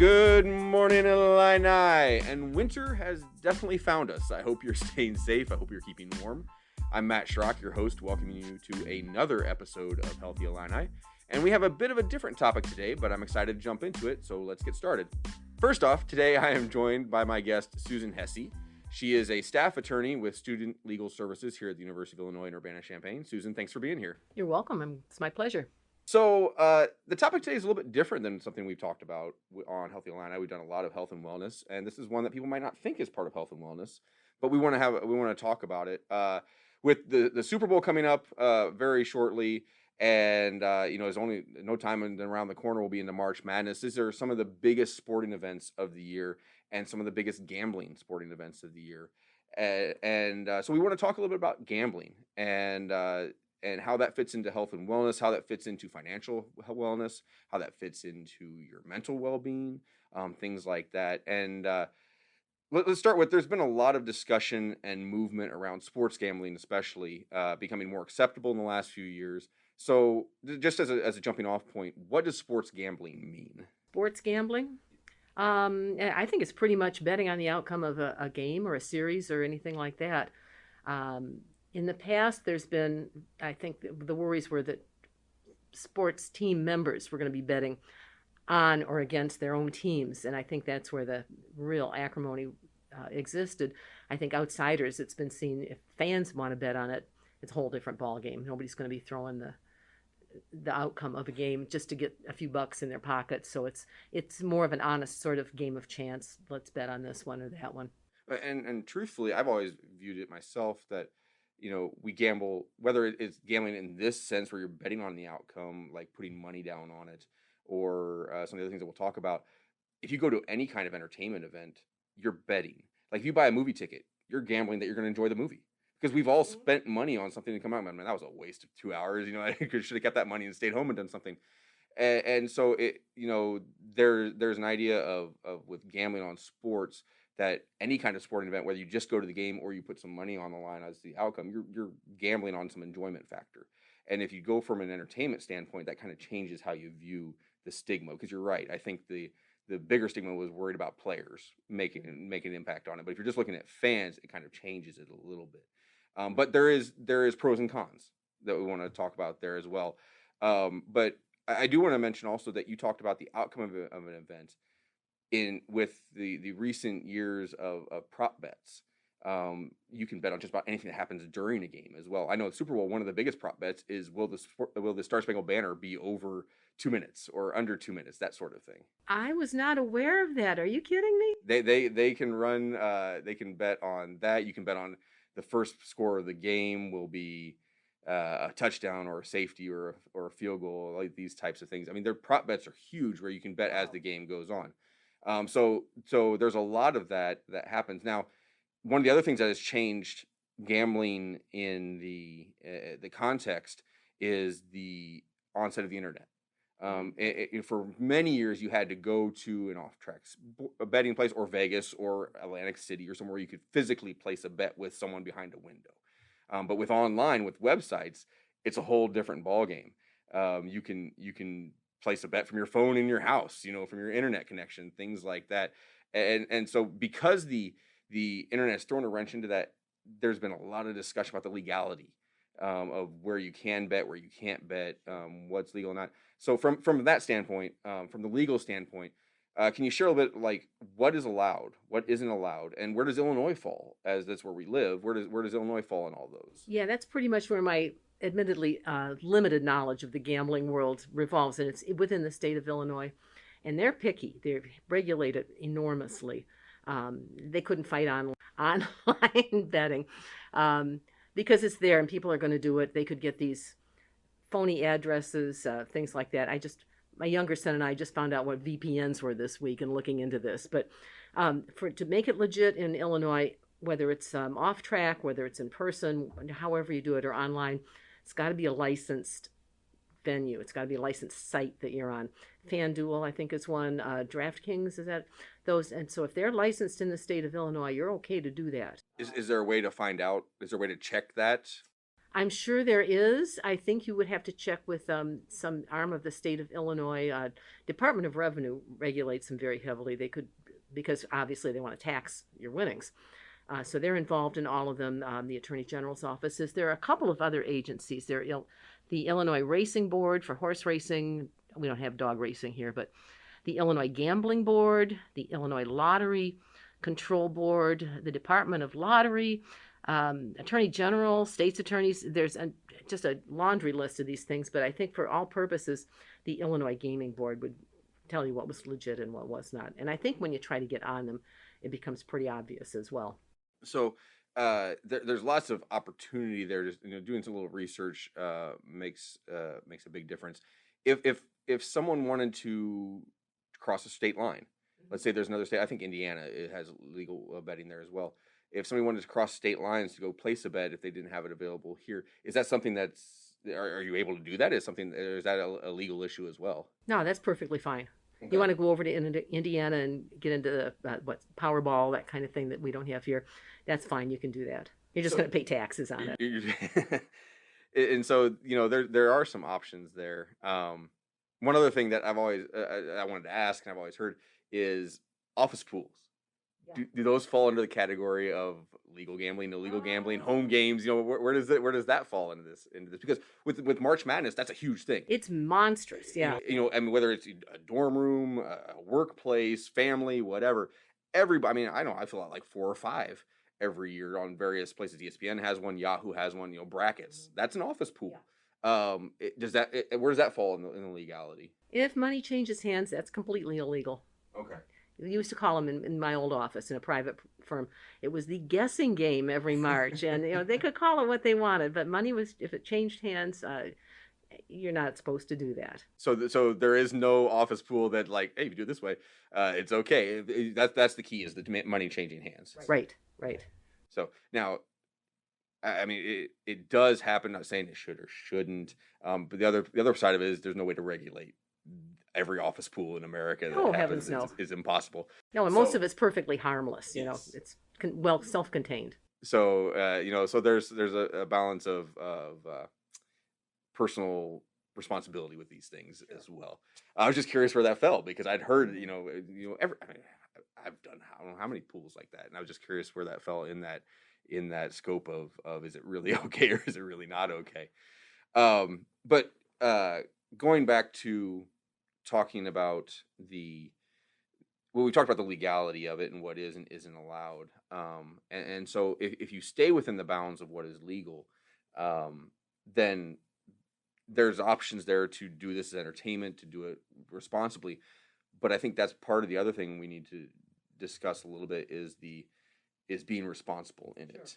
Good morning, Illini, and winter has definitely found us. I hope you're staying safe. I hope you're keeping warm. I'm Matt Schrock, your host, welcoming you to another episode of Healthy Illini. And we have a bit of a different topic today, but I'm excited to jump into it, so let's get started. First off, today I am joined by my guest, Susan Hesse. She is a staff attorney with Student Legal Services here at the University of Illinois in Urbana-Champaign. Susan, thanks for being here. You're welcome. It's my pleasure. So the topic today is a little bit different than something we've talked about on Healthy Illini. We've done a lot of health and wellness, and this is one that people might not think is part of health and wellness, but we want to talk about it. With the Super Bowl coming up very shortly, and there's only no time and around the corner. We'll be into March Madness. These are some of the biggest sporting events of the year, and some of the biggest gambling sporting events of the year. So we want to talk a little bit about gambling and how that fits into health and wellness, how that fits into financial wellness, how that fits into your mental well-being, things like that. And let's start with, there's been a lot of discussion and movement around sports gambling, especially becoming more acceptable in the last few years. So just as a jumping off point, what does sports gambling mean? Sports gambling? I think it's pretty much betting on the outcome of a game or a series or anything like that. In the past, there's been, I think the worries were that sports team members were going to be betting on or against their own teams. And I think that's where the real acrimony existed. I think outsiders, it's been seen, if fans want to bet on it, it's a whole different ball game. Nobody's going to be throwing the outcome of a game just to get a few bucks in their pockets. So it's more of an honest sort of game of chance. Let's bet on this one or that one. And truthfully, I've always viewed it myself that, we gamble, whether it's gambling in this sense where you're betting on the outcome, like putting money down on it, or some of the other things that we'll talk about. If you go to any kind of entertainment event, you're betting. Like if you buy a movie ticket, you're gambling that you're going to enjoy the movie. Because we've all spent money on something to come out. Man, that was a waste of 2 hours. I should have kept that money and stayed home and done something. And so there's an idea of with gambling on sports, that any kind of sporting event, whether you just go to the game or you put some money on the line as the outcome, you're gambling on some enjoyment factor. And if you go from an entertainment standpoint, that kind of changes how you view the stigma. Because you're right, I think the bigger stigma was worried about players making an impact on it. But if you're just looking at fans, it kind of changes it a little bit. But there is pros and cons that we want to talk about there as well. But I do want to mention also that you talked about the outcome of an event with the recent years of prop bets. You can bet on just about anything that happens during a game as well. I know at Super Bowl, one of the biggest prop bets is will the Star Spangled Banner be over 2 minutes or under 2 minutes, that sort of thing. I was not aware of that. Are you kidding me? They can run. They can bet on that. You can bet on the first score of the game will be a touchdown or a safety or a field goal, like these types of things. I mean, their prop bets are huge where you can bet as the game goes on. So there's a lot of that happens. Now, one of the other things that has changed gambling in the context is the onset of the internet. For many years, you had to go to an off-track betting place or Vegas or Atlantic City or somewhere you could physically place a bet with someone behind a window. But with online, with websites, it's a whole different ballgame. You can place a bet from your phone in your house, from your internet connection, things like that. And so because the internet has thrown a wrench into that, there's been a lot of discussion about the legality of where you can bet, where you can't bet, what's legal or not. So from that standpoint, from the legal standpoint, can you share a little bit like what is allowed, what isn't allowed, and where does Illinois fall, as that's where we live? Where does Illinois fall in all those? Yeah, that's pretty much where my admittedly limited knowledge of the gambling world revolves, and it's within the state of Illinois. And they're picky. They're regulated enormously. They couldn't fight online betting because it's there and people are going to do it. They could get these phony addresses, things like that. My younger son and I just found out what VPNs were this week and looking into this. But to make it legit in Illinois, whether it's off track, whether it's in person, however you do it, or online, it's got to be a licensed venue. It's got to be a licensed site that you're on. FanDuel, I think, is one. DraftKings, is that those? And so if they're licensed in the state of Illinois, you're okay to do that. Is there a way to find out? Is there a way to check that? I'm sure there is. I think you would have to check with some arm of the state of Illinois. Department of Revenue regulates them very heavily. They could, because obviously they want to tax your winnings. So they're involved in all of them. The Attorney General's offices. There are a couple of other agencies. The Illinois Racing Board for horse racing. We don't have dog racing here, but the Illinois Gambling Board, the Illinois Lottery Control Board, the Department of Lottery, Attorney General, state's attorneys. There's just a laundry list of these things, but I think for all purposes, the Illinois Gaming Board would tell you what was legit and what was not. And I think when you try to get on them, it becomes pretty obvious as well. So there's lots of opportunity there. Just doing some little research makes a big difference. If someone wanted to cross a state line, let's say there's another state. I think Indiana, it has legal betting there as well. If somebody wanted to cross state lines to go place a bet if they didn't have it available here, is that something are you able to do that? Is that a legal issue as well? No, that's perfectly fine. Okay. You want to go over to Indiana and get into the Powerball, that kind of thing that we don't have here, that's fine. You can do that. You're just going to pay taxes on it. And so, there are some options there. One other thing that I wanted to ask, and I've always heard, is office pools. Yeah. Do those fall under the category of legal gambling, illegal gambling, home games? Where does that fall into this? Because with March Madness, that's a huge thing. It's monstrous, yeah. I mean, whether it's a dorm room, a workplace, family, whatever. Everybody. I mean, I fill out like 4 or 5 every year on various places. ESPN has one, Yahoo has one. Brackets. That's an office pool. Yeah. Where does that fall in the legality? If money changes hands, that's completely illegal. Okay. We used to call them in my old office in a private firm. It was the guessing game every March, and they could call it what they wanted, but money was, if it changed hands, you're not supposed to do that. So there is no office pool that, like, hey, if you do it this way, it's okay. That's the key, is the money changing hands. Right. So now, I mean, it does happen. Not saying it should or shouldn't, but the other side of it is there's no way to regulate every office pool in America. Oh, heavens no. Is impossible. No, and most of it's perfectly harmless. Yes. It's self-contained. So so there's a balance of personal responsibility with these things as well. I was just curious where that fell, because I'd heard I've done I don't know how many pools like that, and I was just curious where that fell in that scope of is it really okay or is it really not okay? But going back to talking about we talked about the legality of it and what is and isn't allowed. And so if you stay within the bounds of what is legal, then there's options there to do this as entertainment, to do it responsibly. But I think that's part of the other thing we need to discuss a little bit is being responsible in it.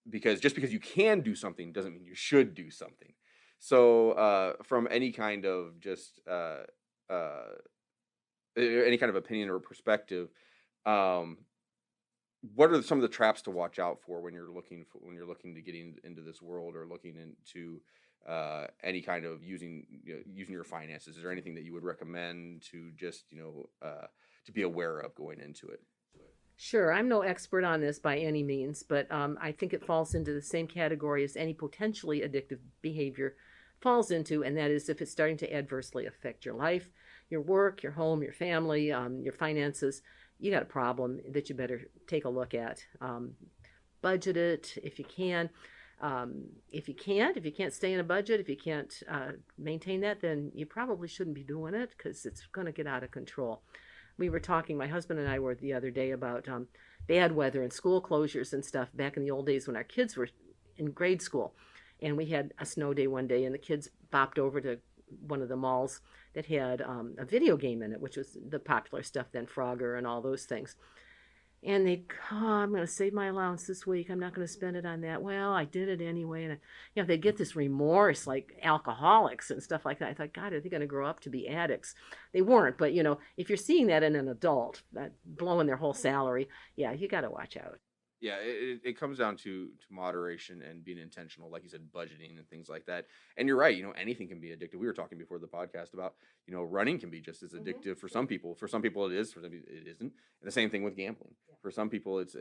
Because just because you can do something doesn't mean you should do something. So from any kind of any kind of opinion or perspective, what are some of the traps to watch out for when you're looking to get into this world, or looking into any kind of using your finances? Is there anything that you would recommend to just to be aware of going into it? Sure, I'm no expert on this by any means, but I think it falls into the same category as any potentially addictive behavior falls into, and that is if it's starting to adversely affect your life, your work, your home, your family, your finances. You got a problem that you better take a look at. Budget it if you can. If you can't stay in a budget, if you can't maintain that, then you probably shouldn't be doing it, because it's going to get out of control. We were talking, my husband and I were the other day, about bad weather and school closures and stuff back in the old days when our kids were in grade school. And we had a snow day one day, and the kids bopped over to one of the malls that had a video game in it, which was the popular stuff then, Frogger and all those things. And I'm going to save my allowance this week. I'm not going to spend it on that. Well, I did it anyway. And they get this remorse like alcoholics and stuff like that. I thought, God, are they going to grow up to be addicts? They weren't. But, if you're seeing that in an adult, blowing their whole salary, yeah, you got to watch out. Yeah, it comes down to moderation and being intentional, like you said, budgeting and things like that. And you're right, anything can be addictive. We were talking before the podcast about, running can be just as Hmm. addictive for some people. For some people it is, for some people it isn't. And the same thing with gambling. Yeah. For some people it's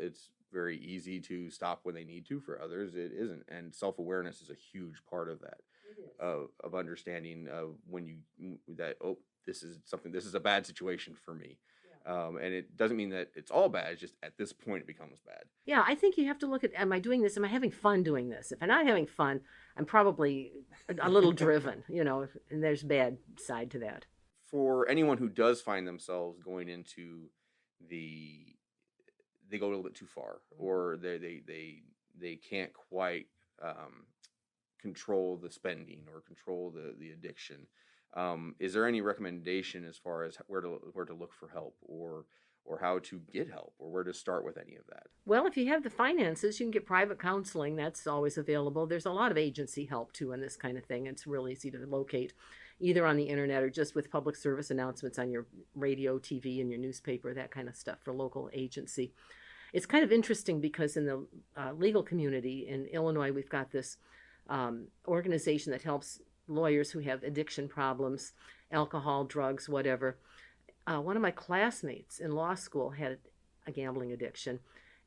very easy to stop when they need to, for others it isn't. And self-awareness is a huge part of that. It is. Of understanding of when that, oh, this is a bad situation for me. And it doesn't mean that it's all bad. It's just at this point it becomes bad. Yeah, I think you have to look at, am I doing this? Am I having fun doing this? If I'm not having fun, I'm probably a little driven, and there's bad side to that. For anyone who does find themselves going into the they go a little bit too far, or they can't quite um, control the spending or control the addiction. Is there any recommendation as far as where to look for help, or how to get help, or where to start with any of that? Well, if you have the finances, you can get private counseling. That's always available. There's a lot of agency help too in this kind of thing. It's real easy to locate either on the internet or just with public service announcements on your radio, TV, and your newspaper, that kind of stuff for local agency. It's kind of interesting because in the legal community in Illinois, we've got this organization that helps lawyers who have addiction problems, alcohol, drugs, whatever. One of my classmates in law school had a gambling addiction,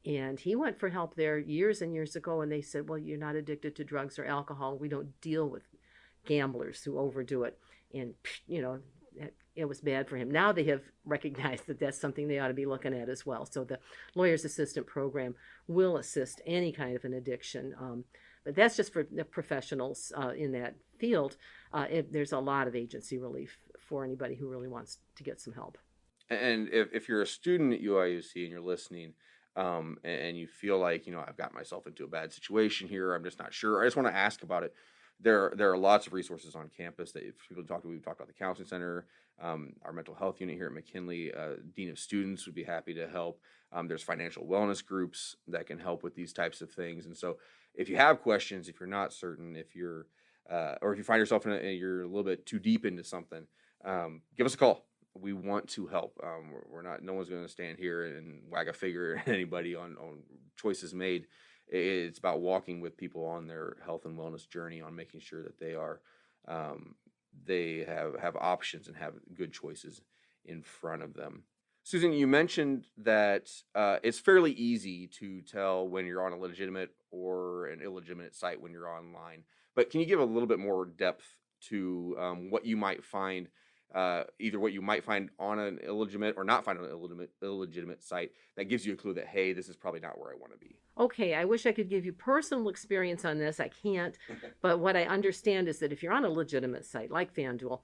and he went for help there years and years ago, and they said, well, you're not addicted to drugs or alcohol. We don't deal with gamblers who overdo it. And, it was bad for him. Now they have recognized that that's something they ought to be looking at as well. So the Lawyer's Assistant Program will assist any kind of an addiction. But that's just for the professionals in that field. There's a lot of agency relief for anybody who really wants to get some help. And if you're a student at UIUC and you're listening, and you feel like, I've got myself into a bad situation here, I'm just not sure, I just want to ask about it. There are lots of resources on campus that if people talk to. We've talked about the counseling center, our mental health unit here at McKinley, dean of students would be happy to help. There's financial wellness groups that can help with these types of things. And so if you have questions, if you're not certain, if you're or if you find yourself you're a little bit too deep into something, give us a call. We want to help. We're not. No one's going to stand here and wag a finger at anybody on choices made. It's about walking with people on their health and wellness journey, on making sure that they have options and have good choices in front of them. Susan, you mentioned that it's fairly easy to tell when you're on a legitimate or an illegitimate site when you're online. But can you give a little bit more depth to what you might find, either what you might find on an illegitimate or not find on an illegitimate site that gives you a clue that, hey, this is probably not where I want to be? Okay, I wish I could give you personal experience on this. I can't. But what I understand is that if you're on a legitimate site like FanDuel,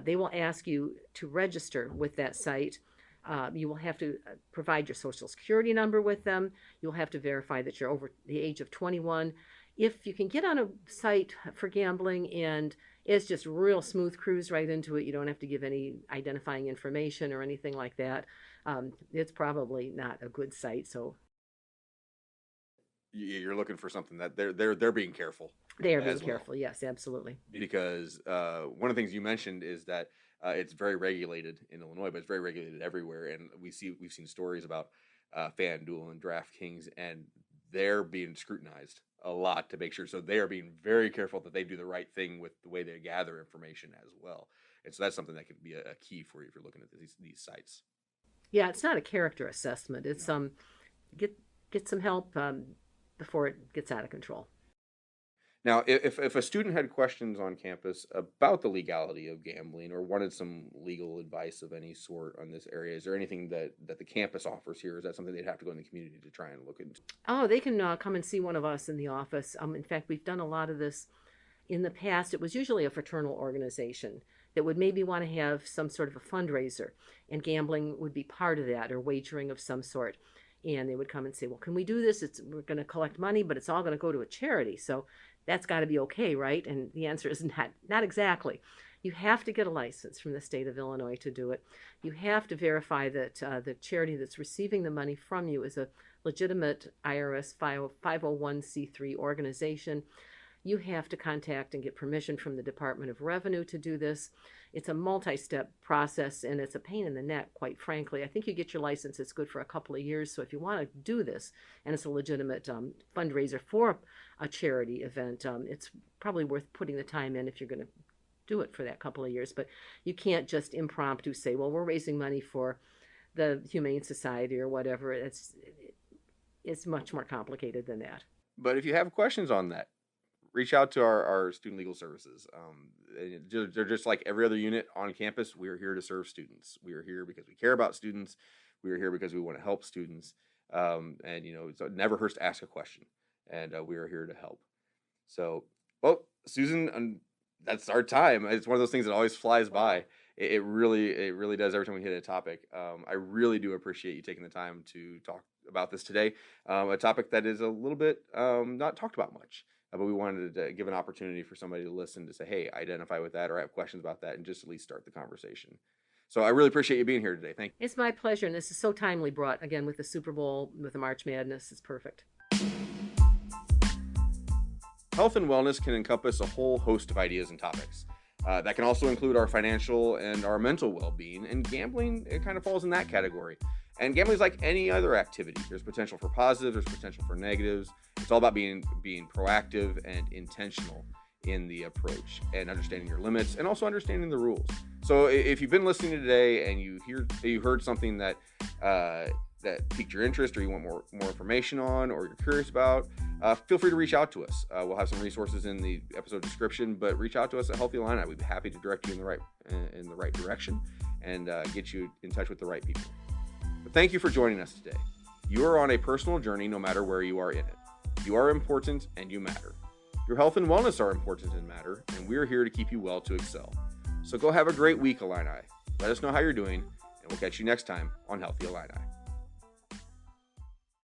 they will ask you to register with that site. You will have to provide your social security number with them. You'll have to verify that you're over the age of 21. If you can get on a site for gambling and it's just real smooth cruise right into it, you don't have to give any identifying information or anything like that, it's probably not a good site. So You're looking for something that they're being careful. they are being careful. Yes, absolutely. Because one of the things you mentioned is that it's very regulated in Illinois, but it's very regulated everywhere. And we've seen stories about FanDuel and DraftKings, and they're being scrutinized a lot to make sure. So they are being very careful that they do the right thing with the way they gather information as well. And so that's something that could be a key for you if you're looking at these sites. Yeah, it's not a character assessment. It's get some help before it gets out of control. Now, if a student had questions on campus about the legality of gambling or wanted some legal advice of any sort on this area, is there anything that the campus offers here? Is that something they'd have to go in the community to try and look into? Oh, they can come and see one of us in the office. In fact, we've done a lot of this in the past. It was usually a fraternal organization that would maybe want to have some sort of a fundraiser, and gambling would be part of that, or wagering of some sort. And they would come and say, well, can we do this? We're going to collect money, but it's all going to go to a charity. So that's got to be okay, right? And the answer is not exactly. You have to get a license from the state of Illinois to do it. You have to verify that the charity that's receiving the money from you is a legitimate IRS 501c3 organization. you have to contact and get permission from the Department of Revenue to do this. It's a multi-step process, and it's a pain in the neck, quite frankly. I think you get your license, it's good for a couple of years. So if you want to do this, and it's a legitimate fundraiser for a charity event, it's probably worth putting the time in if you're going to do it for that couple of years. But you can't just impromptu say, well, we're raising money for the Humane Society or whatever. It's much more complicated than that. But if you have questions on that, reach out to our student legal services. They're just like every other unit on campus. We are here to serve students. We are here because we care about students. We are here because we want to help students. And it never hurts to ask a question. And we are here to help. So, well, Susan, that's our time. It's one of those things that always flies by. It really does every time we hit a topic. I really do appreciate you taking the time to talk about this today. A topic that is a little bit not talked about much. But we wanted to give an opportunity for somebody to listen to say, hey, identify with that or have questions about that, and just at least start the conversation. So I really appreciate you being here today. Thank you. It's my pleasure, and this is so timely brought, again, with the Super Bowl, with the March Madness. It's perfect. Health and wellness can encompass a whole host of ideas and topics. That can also include our financial and our mental well-being, and gambling, it kind of falls in that category. And gambling is like any other activity. There's potential for positives, there's potential for negatives. It's all about being proactive and intentional in the approach and understanding your limits and also understanding the rules. So if you've been listening today and you heard something that piqued your interest, or you want more information on, or you're curious about, feel free to reach out to us. We'll have some resources in the episode description, but reach out to us at Healthy Illini. We'd be happy to direct you in the right direction and get you in touch with the right people. But thank you for joining us today. You are on a personal journey no matter where you are in it. You are important and you matter. Your health and wellness are important and matter, and we are here to keep you well to excel. So go have a great week, Illini. Let us know how you're doing, and we'll catch you next time on Healthy Illini.